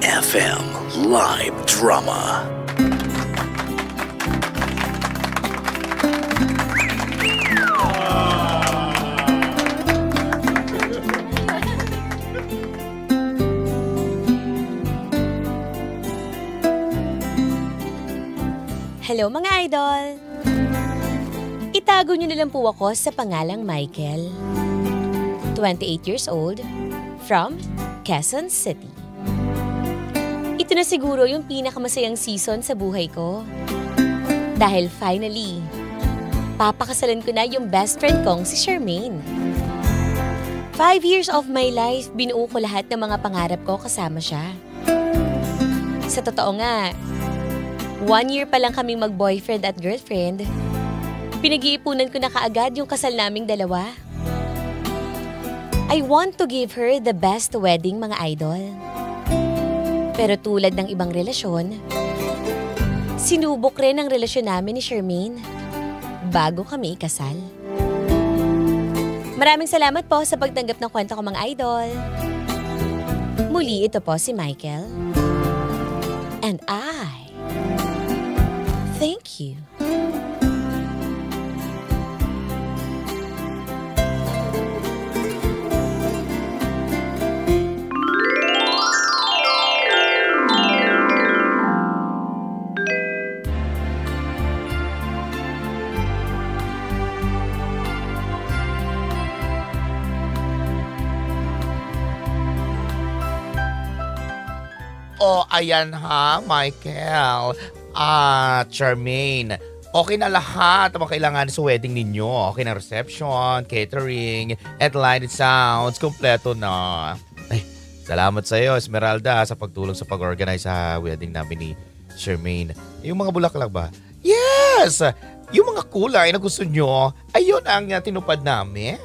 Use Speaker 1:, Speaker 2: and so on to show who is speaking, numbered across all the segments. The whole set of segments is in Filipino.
Speaker 1: FM Live Drama.
Speaker 2: Hello mga idol! Itago niyo na lang po ako sa pangalang Michael. 28 years old, from Quezon City. Ito na siguro yung pinakamasayang season sa buhay ko. Dahil finally, papakasalan ko na yung best friend kong si Charmaine. 5 years of my life, binuo ko lahat ng mga pangarap ko kasama siya. Sa totoo nga, 1 year pa lang kaming mag-boyfriend at girlfriend, pinag-iipunan ko na kaagad yung kasal naming dalawa. I want to give her the best wedding, mga idol. Pero tulad ng ibang relasyon, sinubok rin ang relasyon namin ni Charmaine bago kami ikasal. Maraming salamat po sa pagtanggap ng kwento ko, mga idol. Muli, ito po si Michael. And I thank you.
Speaker 3: Oh, ayan ha, Michael. Charmaine. Okay na lahat ang mga kailangan sa wedding ninyo. Okay na reception, catering, and lighted sounds. Kompleto na. Ay, salamat sa iyo, Esmeralda, sa pagtulong sa pag-organize sa wedding namin ni Charmaine. Yung mga bulaklak ba? Yes! Yung mga kulay na gusto nyo, ayun ang tinupad namin.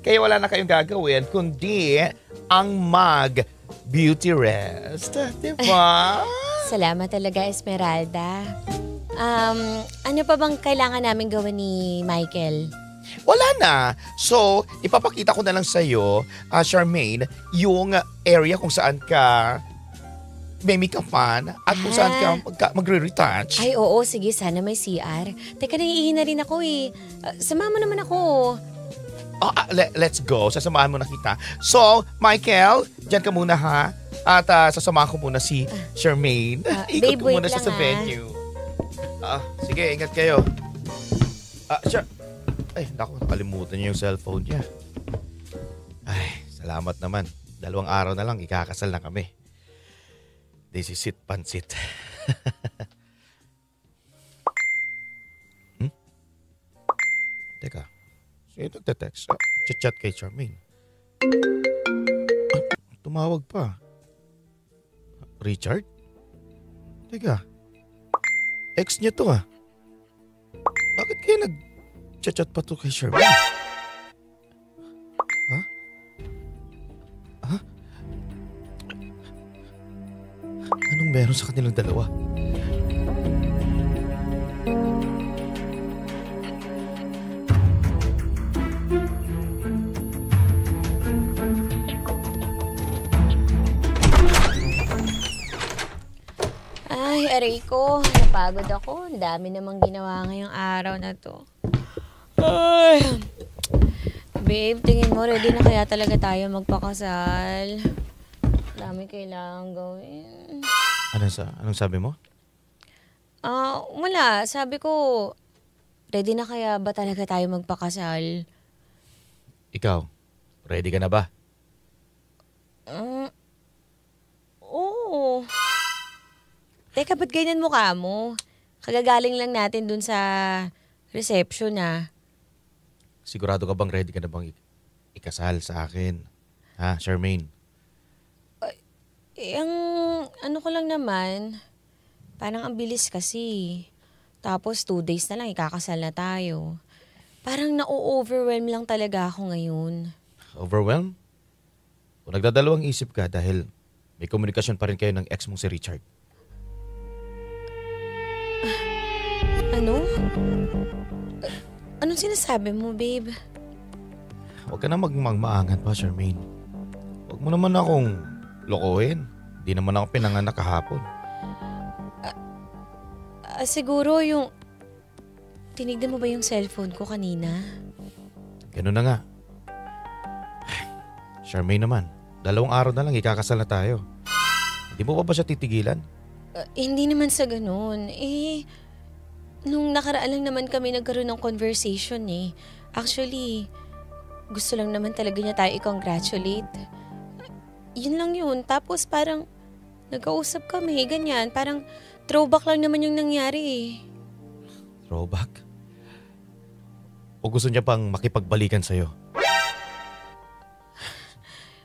Speaker 3: Kaya wala na kayong gagawin, kundi ang beauty rest. Diba?
Speaker 2: Salamat talaga, Esmeralda. Ano pa bang kailangan namin gawin ni Michael?
Speaker 3: Wala na. So, ipapakita ko na lang sa'yo, Charmaine, yung area kung saan ka may make-upan at kung saan ka magre-retouch.
Speaker 2: Ay, oo. Sige, sana may CR. Teka, naiihi na rin ako eh. Sumama naman ako.
Speaker 3: Let's go. Sasamahan mo na kita. So, Michael, dyan ka muna ha. At sasamahan ko muna si Charmaine. Ikot ko muna siya sa venue. Sige, ingat kayo. Ay, naku, nakalimutan niya yung cellphone niya. Ay, salamat naman. 2 araw na lang, ikakasal na kami. This is it, pansit. Teka. Sino nagte-text? Chat kay Charmaine. Tumawag pa. Richard? Teka. Ex niya to Bakit kaya nag-chat pa to kay Charmaine? Ha? Anong meron sa kanilang dalawa?
Speaker 2: Aray ko, napagod ako. Ang dami namang ginawa ngayong araw na to. Ay. Babe, tingin mo, ready na kaya talaga tayo magpakasal? Dami kailangan gawin.
Speaker 3: Anong sabi mo?
Speaker 2: Wala. Sabi ko, ready na kaya ba talaga tayo magpakasal?
Speaker 3: Ikaw, ready ka na ba?
Speaker 2: Oo. Teka, ba't ganyan mukha mo? Kagagaling lang natin dun sa reception
Speaker 3: Sigurado ka bang ready ka na bang ikasal sa akin? Ha, Charmaine?
Speaker 2: Ano ko lang naman, parang ang bilis kasi. Tapos 2 days na lang ikakasal na tayo. Parang na-overwhelm lang talaga ako ngayon.
Speaker 3: Overwhelmed? O nagdadalawang isip ka dahil may komunikasyon pa rin kayo ng ex mong si Richard?
Speaker 2: Ano? Anong sinasabi mo, babe?
Speaker 3: Huwag ka na magmangmaangan pa, Charmaine. Huwag mo naman akong lokohin. Di naman ako pinanganak kahapon.
Speaker 2: Siguro yung... Tinignan mo ba yung cellphone ko kanina?
Speaker 3: Ganun na nga. Charmaine naman, 2 araw na lang ikakasal na tayo. Hindi mo pa ba siya titigilan?
Speaker 2: Hindi naman sa ganun. Nung nakaraan lang naman kami nagkaroon ng conversation eh. Actually, gusto lang naman talaga niya tayo i-congratulate. Yun lang yun. Tapos parang nagkausap kami, ganyan. Parang throwback lang naman yung nangyari eh.
Speaker 3: Throwback? O gusto niya pang makipagbalikan sa'yo?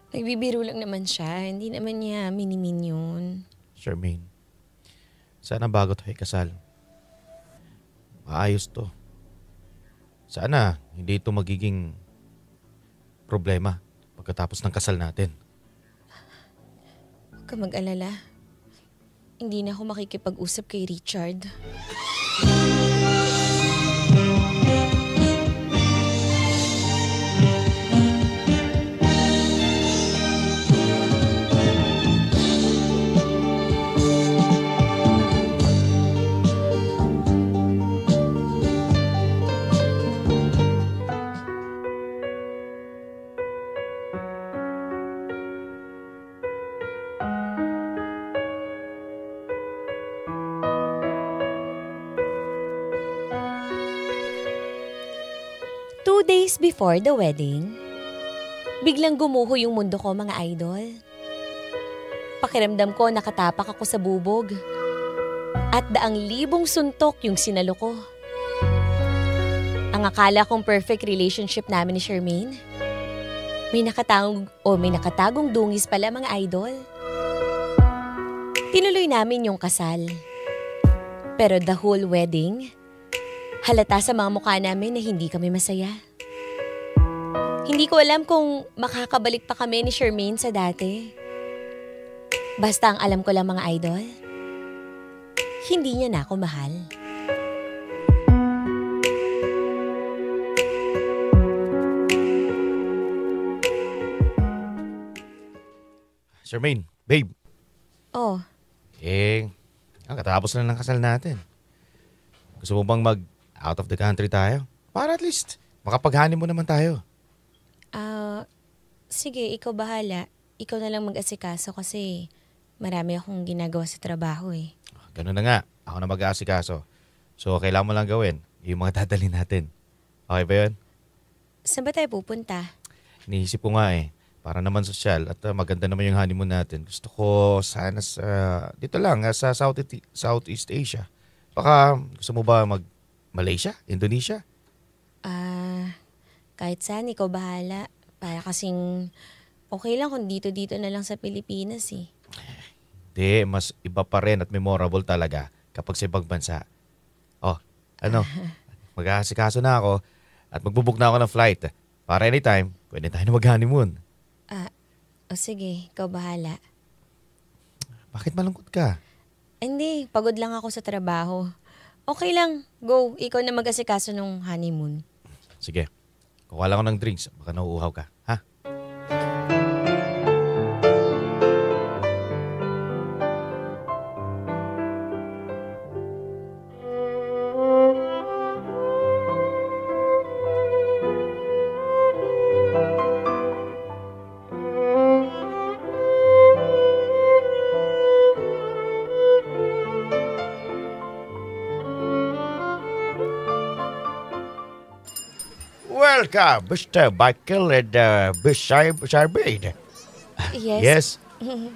Speaker 2: Nagbibiro lang naman siya. Hindi naman niya minimin yun.
Speaker 3: Charmaine, sana bago tayo kasal, maayos to. Sana hindi ito magiging problema pagkatapos ng kasal natin.
Speaker 2: Huwag ka mag-alala. Hindi na ako makikipag-usap kay Richard. Days before the wedding, biglang gumuho yung mundo ko, mga idol. Pakiramdam ko nakatapak ako sa bubog at 1,000 suntok yung sinalo ko. Ang akala kong perfect relationship namin ni Charmaine, may nakatagong dungis pala, mga idol. Tinuloy namin yung kasal. Pero the whole wedding, halata sa mga mukha namin na hindi kami masaya. Hindi ko alam kung makakabalik pa kami ni Charmaine sa dati. Basta ang alam ko lang, mga idol, hindi niya na ako mahal.
Speaker 3: Charmaine, babe.
Speaker 2: Oh.
Speaker 3: Katapos na ng kasal natin. Gusto mo bang mag-out of the country tayo? Para at least makapag-honeymoon naman tayo.
Speaker 2: Sige, ikaw bahala. Ikaw na lang mag-asikaso kasi marami akong ginagawa sa trabaho eh.
Speaker 3: Ganun na nga. Ako na mag-aasikaso. So, kailangan mo lang gawin yung mga dadalhin natin. Okay ba yun?
Speaker 2: Saan ba tayo pupunta?
Speaker 3: Iniisip ko nga eh. Para naman sosyal at maganda naman yung honeymoon natin. Gusto ko sana dito lang, sa Southeast Asia. Baka gusto mo ba mag-Malaysia? Indonesia?
Speaker 2: Kahit saan, ikaw bahala. Para kasing okay lang kung dito-dito na lang sa Pilipinas eh.
Speaker 3: Hindi, mas iba pa rin at memorable talaga kapag sa ibang bansa. Mag-aasikaso na ako at magbubook na ako ng flight. Para anytime, pwede tayo na mag-honeymoon.
Speaker 2: Sige, ikaw bahala.
Speaker 3: Bakit malungkot ka?
Speaker 2: Hindi, pagod lang ako sa trabaho. Okay lang, go. Ikaw na mag-asikaso nung honeymoon.
Speaker 3: Sige. Kuha lang ako ng drinks. Baka nauuhaw ka. Ha? Welcome, Mr. Michael and Miss Charmaine.
Speaker 2: Yes.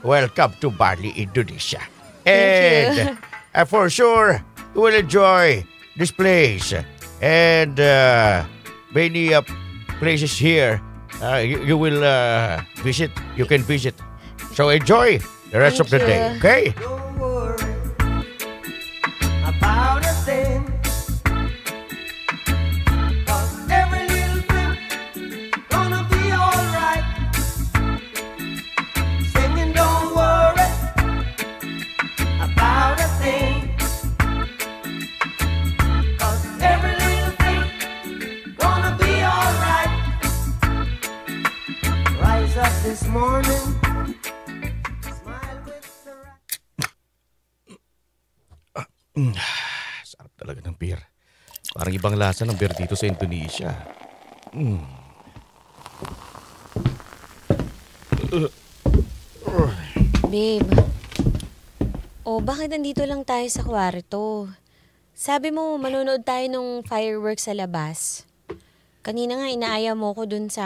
Speaker 3: Welcome to Bali, Indonesia.
Speaker 2: Thank you.
Speaker 3: And for sure, you will enjoy this place. And many places here you will visit. You can visit. So enjoy the rest of the day, okay?
Speaker 4: Don't worry about a thing. 'Cause every little thing gonna be alright. Singing, don't worry about a thing. 'Cause every little thing gonna be alright. Rise up this morning. Smile with
Speaker 3: Sarap talaga ng beer. Parang ibang lasa ng beer dito sa Indonesia.
Speaker 2: Babe. Bakit nandito lang tayo sa kwarto? Sabi mo, manonood tayo ng fireworks sa labas. Kanina nga, inaaya mo ko dun sa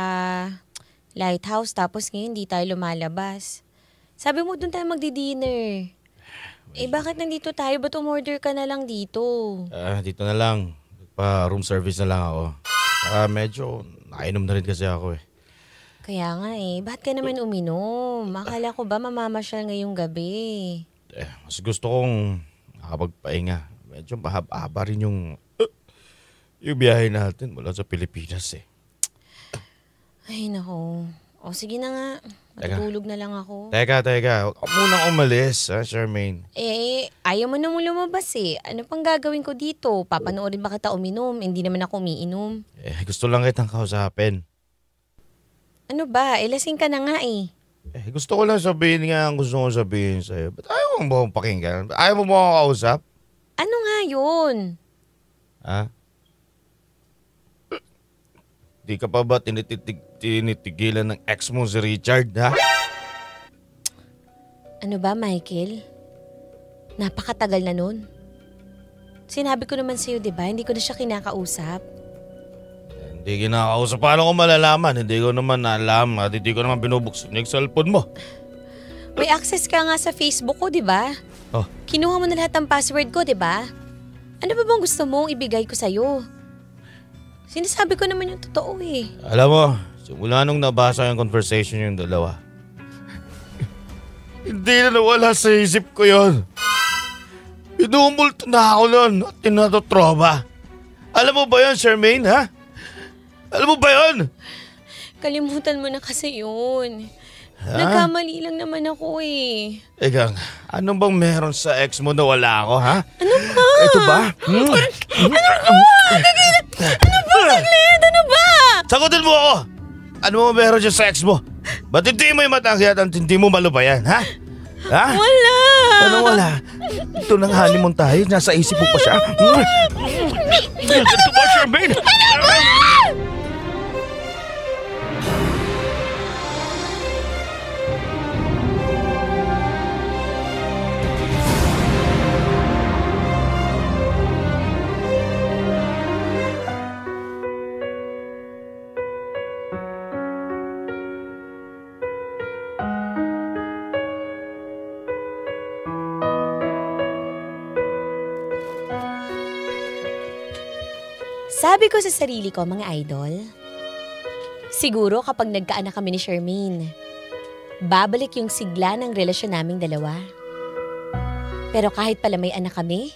Speaker 2: lighthouse, tapos ngayon hindi tayo lumalabas. Sabi mo dun tayo magdi-dinner. Bakit nandito tayo? Ba't umorder ka na lang dito?
Speaker 3: Dito na lang. Pa-room service na lang ako. Medyo nakainom na rin kasi ako eh.
Speaker 2: Kaya nga bakit ka naman uminom? Akala ko ba mamamasyal ngayong gabi?
Speaker 3: Mas gusto kong nakapagpahinga. Medyo mahaba rin yung biyahe natin mula sa Pilipinas eh.
Speaker 2: Ay, nako. Sige na nga. Matutulog na lang ako.
Speaker 3: Teka. Huwag ka munang umalis, Charmaine.
Speaker 2: Ayaw mo namang lumabas eh. Ano pang gagawin ko dito? Papanoorin ba kita uminom? Hindi naman ako umiinom.
Speaker 3: Gusto lang kitang kausapin.
Speaker 2: Ano ba? Lasing ka na nga eh.
Speaker 3: Gusto ko lang sabihin nga ang gusto ko sabihin sa'yo. Ba't ayaw mo akong pakinggan? Ayaw mo akong kausap?
Speaker 2: Ano nga yun?
Speaker 3: Di ka pa ba tinitigilan ng ex mo si Richard, ha?
Speaker 2: Ano ba, Michael? Napakatagal na nun. Sinabi ko naman sa'yo, di ba? Hindi ko na siya kinakausap.
Speaker 3: Hindi kinakausap. Paano ko malalaman? Hindi ko naman alam at hindi ko naman binubuksan yung cellphone mo.
Speaker 2: May access ka nga sa Facebook ko, di ba? Kinuha mo na lahat ng password ko, di ba? Ano ba bang gusto mong ibigay ko sa'yo? Sinasabi ko naman yung totoo eh.
Speaker 3: Alam mo, simula nung nabasa yung conversation yung dalawa, hindi na nawala sa isip ko yun. Inumulto na ako nun at tinatotroba. Alam mo ba yun, Charmaine, ha? Alam mo ba yun?
Speaker 2: Kalimutan mo na kasi yun. Nagkamali lang naman ako eh.
Speaker 3: Eka, anong bang meron sa ex mo na wala ako, ha?
Speaker 2: Ano ba?
Speaker 3: Ito ba?
Speaker 2: Ano ba, saglit? Ano ba?
Speaker 3: Sagutin mo ako! Ano mo meron dyan sa ex mo? Ba't hindi mo yung matangkiyat at hindi mo malubayan, ha? Ha?
Speaker 2: Wala!
Speaker 3: Ano wala? Ito nang honeymoon tayo, nasa isip mo pa siya. Ito ba, Charmaine?
Speaker 2: Sabi ko sa sarili ko, mga idol, siguro kapag nagkaanak kami ni Charmaine, babalik yung sigla ng relasyon naming dalawa. Pero kahit pala may anak kami,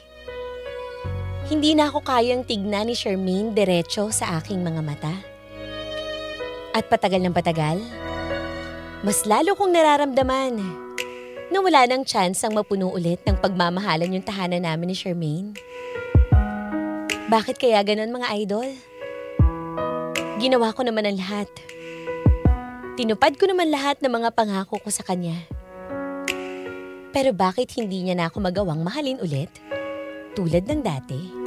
Speaker 2: hindi na ako kayang tignan ni Charmaine diretso sa aking mga mata. At patagal ng patagal, mas lalo kong nararamdaman na wala nang chance ang mapuno ulit ng pagmamahalan yung tahanan namin ni Charmaine. Bakit kaya ganon, mga idol? Ginawa ko naman ang lahat. Tinupad ko naman lahat ng mga pangako ko sa kanya. Pero bakit hindi niya na ako magawang mahalin ulit? Tulad ng dati.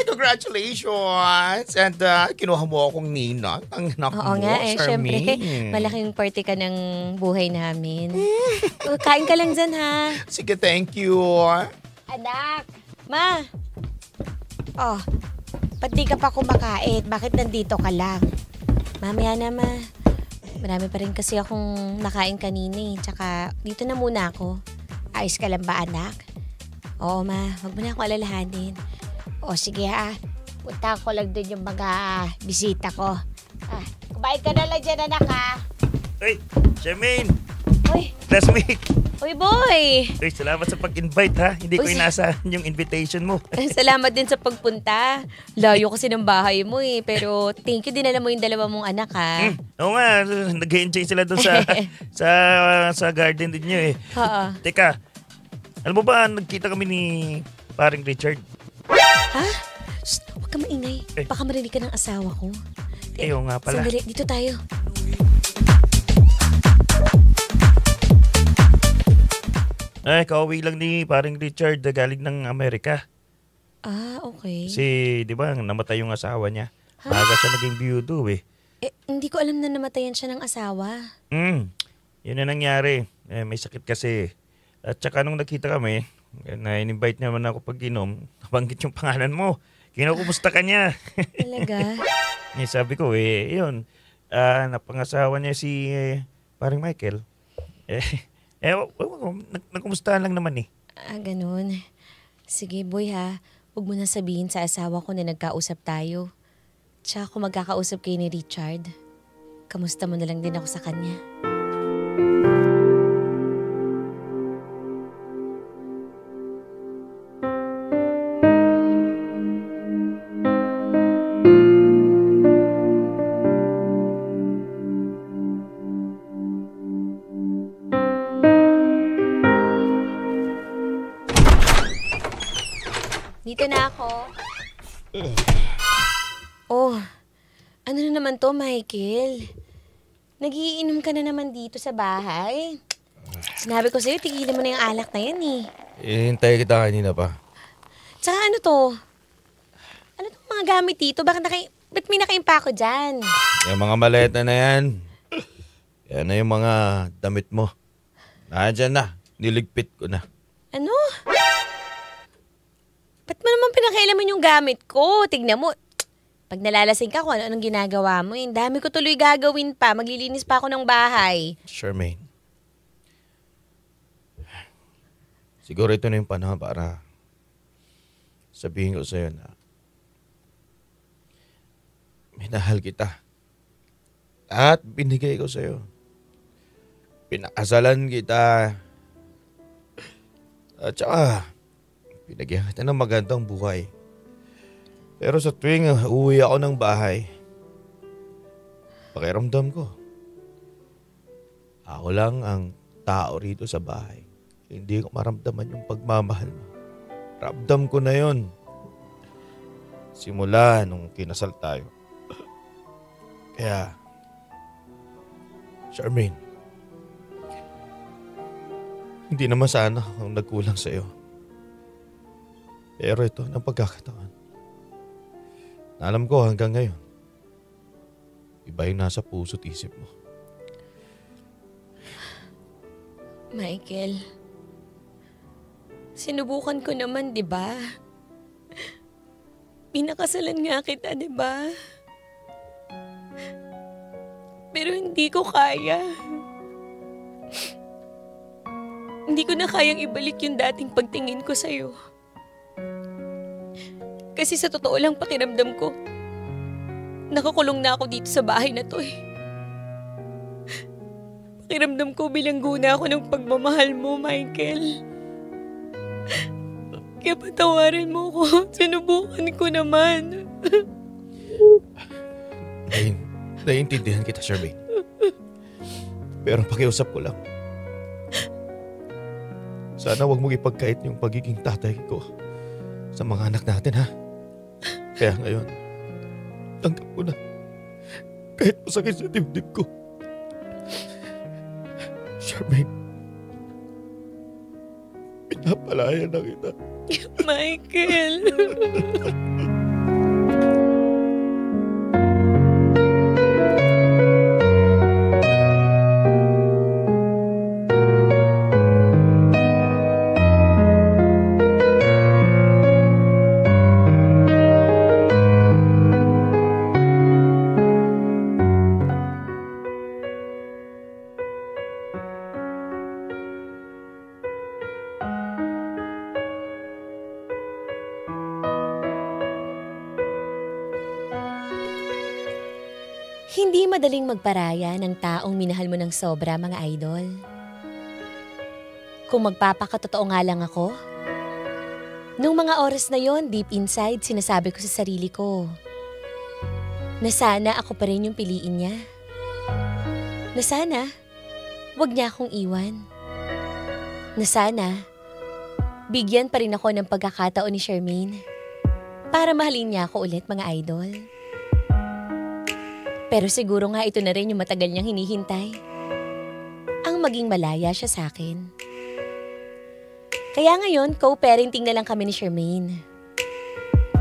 Speaker 3: Congratulations! And kinuha mo akong ninang. Ang anak mo,
Speaker 2: Oo nga syempre.
Speaker 3: Charmaine.
Speaker 2: Malaking parte ka ng buhay namin. Kain ka lang dyan, ha?
Speaker 3: Sige, thank you.
Speaker 2: Anak! Ma! Ba't di ka pa kumakain? Bakit nandito ka lang? Mamaya na, ma. Marami pa rin kasi akong nakain kanina eh. Tsaka dito na muna ako. Ayos ka lang ba, anak? Oo, ma. Huwag mo na akong alalahanin. Sige ha. Punta ko lang dun yung mga bisita ko. Kumain ka na lang dyan, anak, ha?
Speaker 5: Uy, Charmaine!
Speaker 2: Uy!
Speaker 5: Classmate!
Speaker 2: Uy, boy!
Speaker 5: Uy, salamat sa pag-invite, ha? Hindi ko
Speaker 2: Uy,
Speaker 5: inaasahan yung invitation mo.
Speaker 2: Salamat din sa pagpunta. Layo kasi ng bahay mo eh. Pero thank you, dinala mo yung dalawa mong anak, ha?
Speaker 5: Oo nga, nag-enjoy sila doon sa garden din nyo eh.
Speaker 2: Oo.
Speaker 5: Teka, alam mo ba, nagkita kami ni paring Richard.
Speaker 2: Ha? Shh, huwag ka maingay. Baka marinig ka ng asawa ko.
Speaker 5: Oo nga pala.
Speaker 2: Sandali, dito tayo.
Speaker 5: Kauwi lang ni paring Richard na galing ng Amerika.
Speaker 2: Ah, okay.
Speaker 5: Kasi, di ba, namatay yung asawa niya. Maaga siya naging biyudo eh.
Speaker 2: Hindi ko alam na namatayan siya ng asawa.
Speaker 5: Yun na nangyari. May sakit kasi. At saka nung nakita kami, na in-invite naman ako pag-inom, nabanggit yung pangalan mo. Kinukumusta ka niya.
Speaker 2: Talaga?
Speaker 5: Sabi ko, yun. Napangasawa niya si paring Michael. Nagkumustahan lang naman eh.
Speaker 2: Ganun. Sige, boy ha. Huwag mo na sabihin sa asawa ko na nagkausap tayo. Tsaka kung magkakausap kayo ni Richard, kamusta mo na lang din ako sa kanya. Dito na ako. Oh, ano na naman to, Michael? Nagiinom ka na naman dito sa bahay. Sinabi ko sa'yo, tigilan mo na yung alak na yan eh.
Speaker 3: Hintay kita kanina pa.
Speaker 2: Tsaka ano to? Ano tong mga gamit dito? Ba't may nakaimpako dyan?
Speaker 3: Yung mga maleta na yan. Yan na yung mga damit mo. Nandiyan na. Niligpit ko na.
Speaker 2: Ano? Ba't mo naman pinakailaman yung gamit ko? Tignan mo. Pag nalalasing ka kung anong ginagawa mo, dami ko tuloy gagawin pa. Maglilinis pa ako ng bahay.
Speaker 3: Charmaine. Siguro ito na yung panahon para sabihin ko sa'yo na minahal kita. At binigay ko sa'yo. Pinakasalan kita. At saka, pinagyan kita ng magandang buhay. Pero sa tuwing uwi ako ng bahay, pakiramdam ko, ako lang ang tao rito sa bahay. Hindi ko maramdaman yung pagmamahal mo. Ramdam ko na yon. Simula nung kinasal tayo. Kaya, Charmaine, hindi naman sana akong nagkulang sa'yo. Pero ito ng pagkakataon. Alam ko hanggang ngayon, iba yung nasa puso't isip mo.
Speaker 2: Michael, sinubukan ko naman, di ba? Pinakasalan nga kita, di ba? Pero hindi ko kaya. Hindi ko na kayang ibalik yung dating pagtingin ko sa'yo. Kasi sa totoo lang pakiramdam ko, nakakulong na ako dito sa bahay na to eh. Pakiramdam ko bilanggo na ako ng pagmamahal mo, Michael. Kaya patawarin mo ko. Sinubukan ko naman.
Speaker 3: Naiintindihan kita, Charmaine. Pero pakiusap ko lang. Sana wag mong ipagkait yung pagiging tatay ko sa mga anak natin, ha? Kaya ngayon, tanggap ko na. Kahit masakit sa dibdib ko. Charmaine, pinapalaya na kita.
Speaker 2: Michael. Hindi madaling magparaya ng taong minahal mo ng sobra, mga idol. Kung magpapakatotoo nga lang ako, nung mga oras na yon, deep inside, sinasabi ko sa sarili ko na sana ako pa rin yung piliin niya. Na sana, wag niya akong iwan. Na sana, bigyan pa rin ako ng pagkakataon ni Charmaine para mahalin niya ako ulit, mga idol. Pero siguro nga ito na rin yung matagal niyang hinihintay. Ang maging malaya siya sa akin. Kaya ngayon, co-parenting na lang kami ni Charmaine.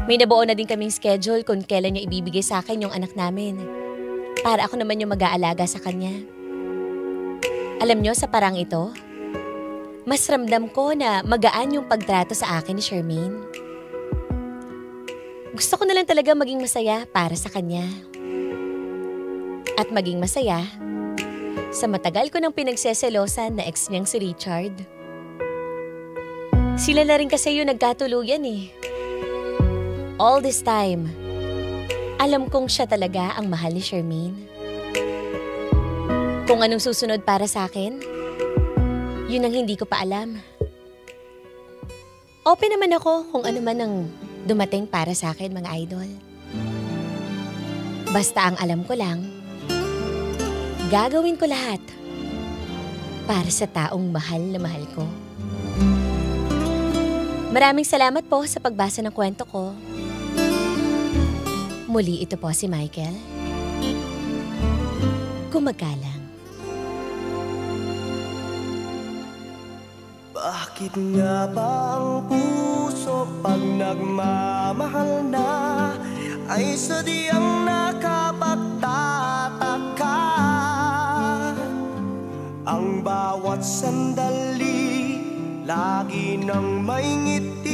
Speaker 2: May nabuo na din kaming schedule kung kailan niya ibibigay sa akin yung anak namin. Para ako naman yung mag-aalaga sa kanya. Alam niyo, sa parang ito, mas ramdam ko na magaan yung pagtrato sa akin ni Charmaine. Gusto ko na lang talaga maging masaya para sa kanya. At maging masaya sa matagal ko nang pinagseselosan na ex niyang si Richard. Sila na rin kasi yung nagkatuluyan eh. All this time, alam kong siya talaga ang mahal ni Charmaine. Kung anong susunod para sa akin, yun ang hindi ko pa alam. Open naman ako kung ano man ang dumating para sa akin, mga idol. Basta ang alam ko lang, gagawin ko lahat para sa taong mahal na mahal ko. Maraming salamat po sa pagbasa ng kwento ko. Muli ito po si Michael. Gumagalang.
Speaker 4: Bakit nga ba ang puso pag nagmamahal na ay sadyang nakapagtataka? Ang bawat sandali lagi nang may ngiti